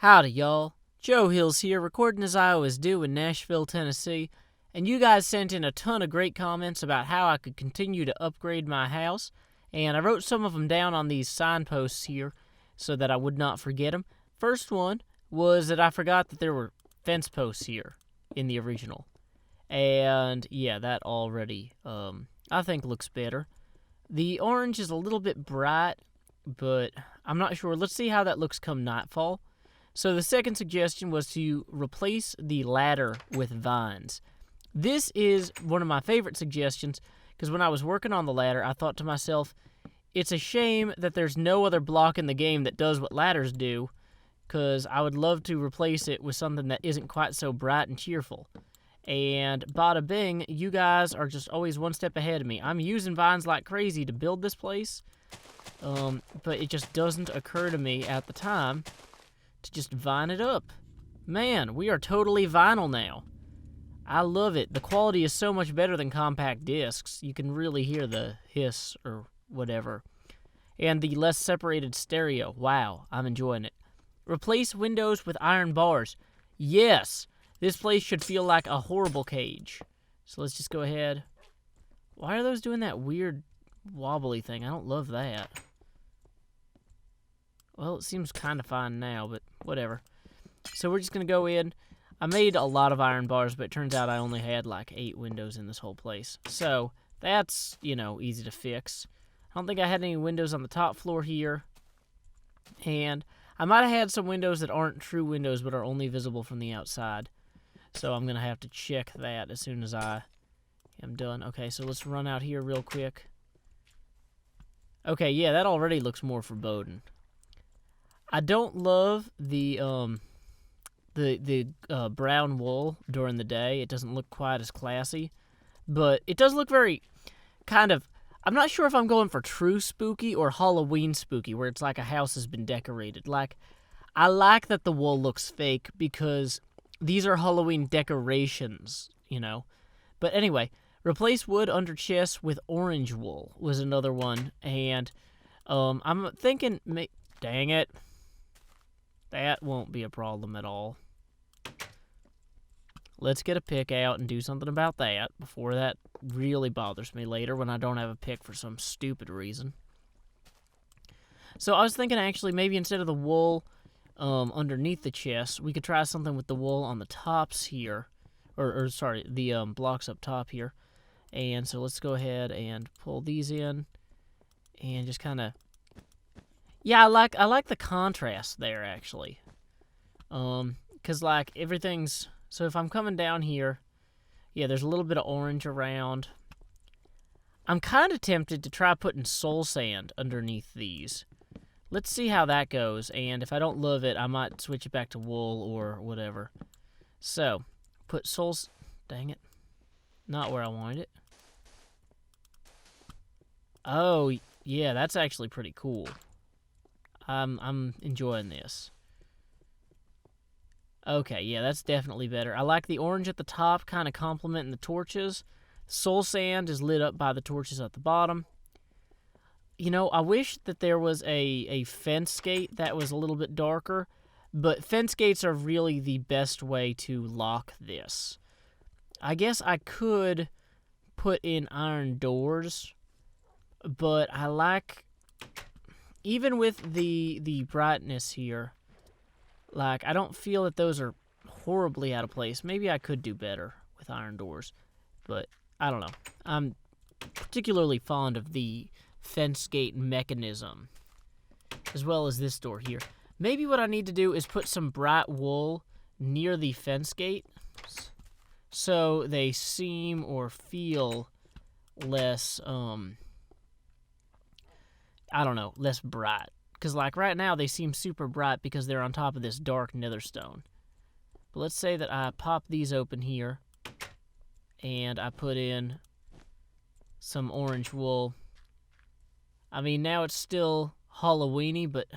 Howdy, y'all. Joe Hills here, recording as I always do in Nashville, Tennessee, and you guys sent in a ton of great comments about how I could continue to upgrade my house, and I wrote some of them down on these signposts here so that I would not forget them. First one was that I forgot that there were fence posts here in the original, and yeah, that already, I think looks better. The orange is a little bit bright, but I'm not sure. Let's see how that looks come nightfall. So the second suggestion was to replace the ladder with vines. This is one of my favorite suggestions because when I was working on the ladder, I thought to myself, it's a shame that there's no other block in the game that does what ladders do, because I would love to replace it with something that isn't quite so bright and cheerful. And bada bing, you guys are just always one step ahead of me. I'm using vines like crazy to build this place, but it just doesn't occur to me at the time to just vine it up. Man, we are totally vinyl now. I love it. The quality is so much better than compact discs. You can really hear the hiss or whatever. And the less separated stereo. Wow, I'm enjoying it. Replace windows with iron bars. Yes, this place should feel like a horrible cage. So let's just go ahead. Why are those doing that weird wobbly thing? I don't love that. Well, it seems kind of fine now, but whatever. So we're just going to go in. I made a lot of iron bars, but it turns out I only had like 8 windows in this whole place. So that's, easy to fix. I don't think I had any windows on the top floor here. And I might have had some windows that aren't true windows, but are only visible from the outside. So I'm going to have to check that as soon as I am done. Okay, so let's run out here real quick. Okay, yeah, that already looks more foreboding. I don't love the brown wool during the day. It doesn't look quite as classy, but it does look very kind of. I'm not sure if I'm going for true spooky or Halloween spooky, where it's like a house has been decorated. Like, I like that the wool looks fake because these are Halloween decorations, But anyway, replace wood under chests with orange wool was another one, and I'm thinking, dang it. That won't be a problem at all. Let's get a pick out and do something about that before that really bothers me later when I don't have a pick for some stupid reason. So I was thinking actually maybe instead of the wool underneath the chest, we could try something with the wool on the tops here. Or sorry, the blocks up top here. And so let's go ahead and pull these in and just kind of... Yeah, I like the contrast there, actually. 'Cause, like, everything's... So if I'm coming down here, yeah, there's a little bit of orange around. I'm kind of tempted to try putting soul sand underneath these. Let's see how that goes, and if I don't love it, I might switch it back to wool or whatever. So, put soul... Dang it. Not where I wanted it. Oh, yeah, that's actually pretty cool. I'm enjoying this. Okay, yeah, that's definitely better. I like the orange at the top, kind of complementing the torches. Soul sand is lit up by the torches at the bottom. I wish that there was a fence gate that was a little bit darker, but fence gates are really the best way to lock this. I guess I could put in iron doors, but I like... Even with the brightness here, like, I don't feel that those are horribly out of place. Maybe I could do better with iron doors, but I don't know. I'm particularly fond of the fence gate mechanism, as well as this door here. Maybe what I need to do is put some bright wool near the fence gate so they seem or feel less, I don't know, less bright. Because, like, right now, they seem super bright because they're on top of this dark netherstone. But let's say that I pop these open here, and I put in some orange wool. I mean, now it's still Halloween-y, but...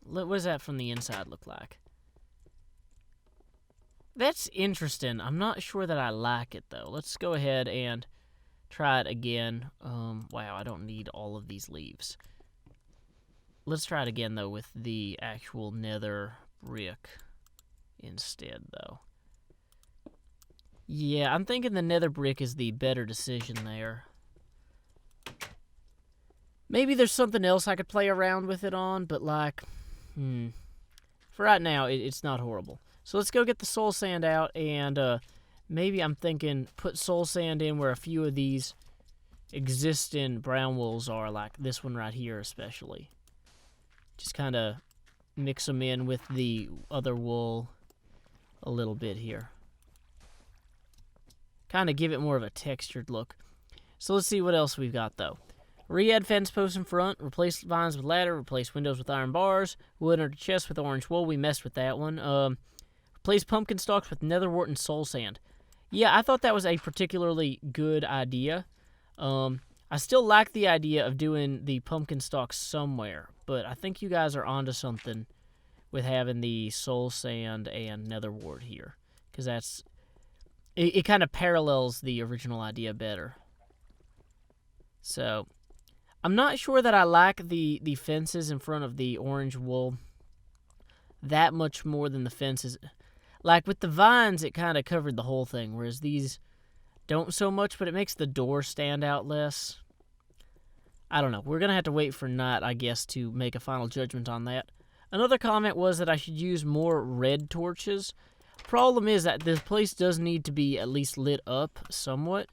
What does that from the inside look like? That's interesting. I'm not sure that I like it, though. Let's go ahead and... try it again. Wow, I don't need all of these leaves. let's try it again, though, with the actual nether brick instead, though. Yeah, I'm thinking the nether brick is the better decision there. Maybe there's something else I could play around with it on, but, like, for right now, it's not horrible. So let's go get the soul sand out, and maybe I'm thinking put soul sand in where a few of these existing brown wools are, like this one right here especially. Just kind of mix them in with the other wool a little bit here. Kind of give it more of a textured look. So let's see what else we've got, though. Re-add fence posts in front, replace vines with ladder, replace windows with iron bars, wood under chest with orange wool. We messed with that one. Replace pumpkin stalks with netherwort and soul sand. Yeah, I thought that was a particularly good idea. I still like the idea of doing the pumpkin stalks somewhere, but I think you guys are onto something with having the soul sand and netherwort here, because that's it kind of parallels the original idea better. So I'm not sure that I like the fences in front of the orange wool that much more than the fences. Like with the vines, it kind of covered the whole thing, whereas these don't so much, but it makes the door stand out less. I don't know. We're going to have to wait for night, I guess, to make a final judgment on that. Another comment was that I should use more red torches. Problem is that this place does need to be at least lit up somewhat.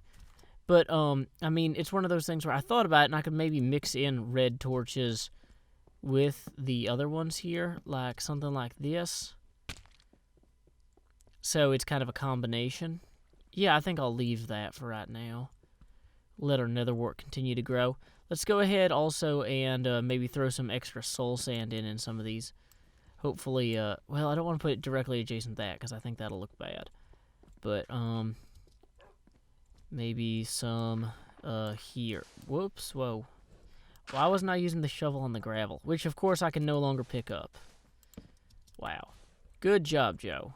But, I mean, it's one of those things where I thought about it, and I could maybe mix in red torches with the other ones here, like something like this. So it's kind of a combination. Yeah, I think I'll leave that for right now. Let our netherwort continue to grow. Let's go ahead also and maybe throw some extra soul sand in some of these. Hopefully, well, I don't want to put it directly adjacent to that because I think that'll look bad. But, maybe some here. Whoops, whoa. Why wasn't I using the shovel on the gravel? Which, of course, I can no longer pick up. Wow. Good job, Joe.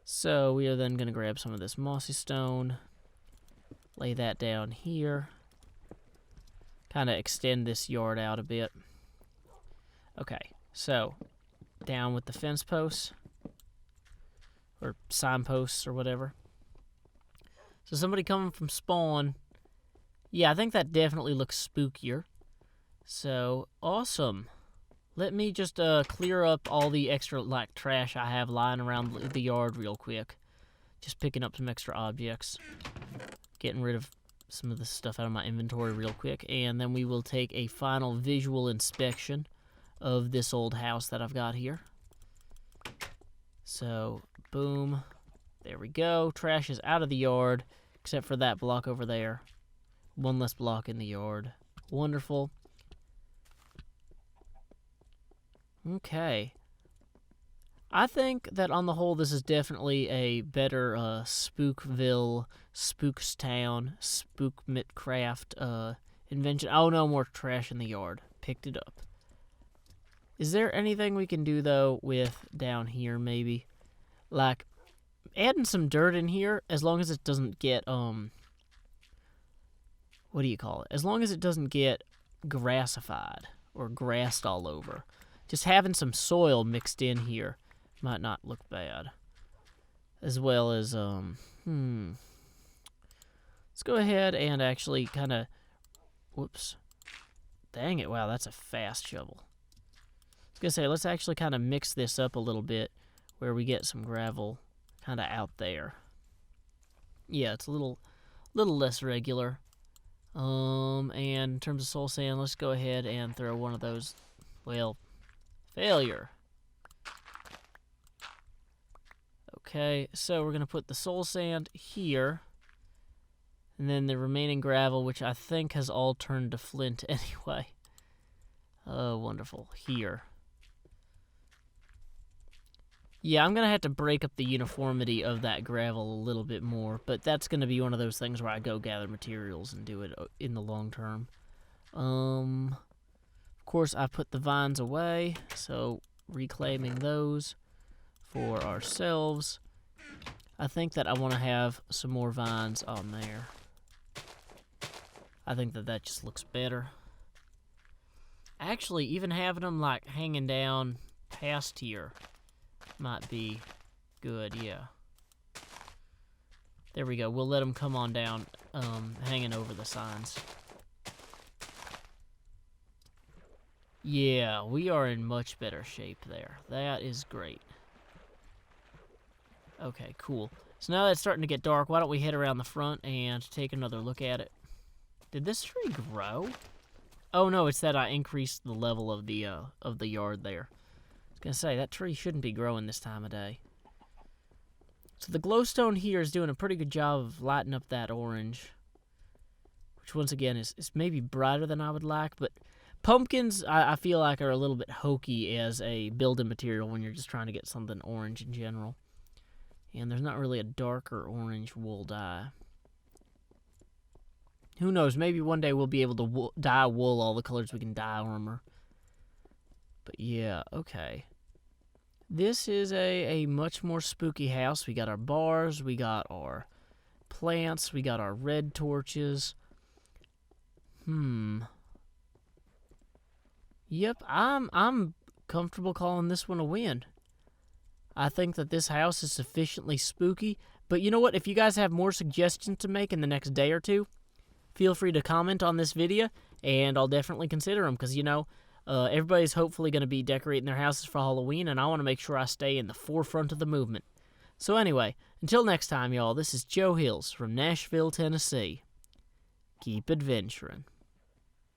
So we are then going to grab some of this mossy stone, lay that down here, kind of extend this yard out a bit. Okay, so down with the fence posts, or signposts or whatever. So somebody coming from spawn, yeah, I think that definitely looks spookier. So, awesome. Let me just clear up all the extra, like, trash I have lying around the yard real quick. Just picking up some extra objects. Getting rid of some of the stuff out of my inventory real quick. And then we will take a final visual inspection of this old house that I've got here. So, boom. There we go. Trash is out of the yard, except for that block over there. One less block in the yard. Wonderful. Okay. I think that on the whole, this is definitely a better Spookville, Spookstown, Hermitcraft invention. Oh, no more trash in the yard. Picked it up. Is there anything we can do, though, with down here, maybe? Like, adding some dirt in here, as long as it doesn't get, what do you call it? As long as it doesn't get grassified or grassed all over. Just having some soil mixed in here might not look bad. As well as, let's go ahead and actually kind of, whoops. Dang it, wow, that's a fast shovel. I was going to say, let's actually kind of mix this up a little bit where we get some gravel kind of out there. Yeah, it's a little less regular. And in terms of soul sand, let's go ahead and throw one of those, well, failure. Okay, so we're going to put the soul sand here. And then the remaining gravel, which I think has all turned to flint anyway. Oh, wonderful. Here. Yeah, I'm going to have to break up the uniformity of that gravel a little bit more. But that's going to be one of those things where I go gather materials and do it in the long term. Of course, I put the vines away, so reclaiming those for ourselves. I think that I want to have some more vines on there. I think that just looks better. Actually, even having them, like, hanging down past here might be good, yeah. There we go. We'll let them come on down, hanging over the signs. Yeah, we are in much better shape there. That is great. Okay, cool. So now that it's starting to get dark, why don't we head around the front and take another look at it? Did this tree grow? Oh no, it's that I increased the level of the yard there. I was gonna say, that tree shouldn't be growing this time of day. So the glowstone here is doing a pretty good job of lighting up that orange, which once again is maybe brighter than I would like, but pumpkins I feel like are a little bit hokey as a building material when you're just trying to get something orange in general. And there's not really a darker orange wool dye. Who knows, maybe one day we'll be able to dye wool all the colors we can dye armor. But yeah, okay. This is a much more spooky house. We got our bars, we got our plants, we got our red torches. Yep, I'm comfortable calling this one a win. I think that this house is sufficiently spooky, but you know what? If you guys have more suggestions to make in the next day or two, feel free to comment on this video, and I'll definitely consider them, because, you know, everybody's hopefully going to be decorating their houses for Halloween, and I want to make sure I stay in the forefront of the movement. So anyway, until next time, y'all, this is Joe Hills from Nashville, Tennessee. Keep adventuring.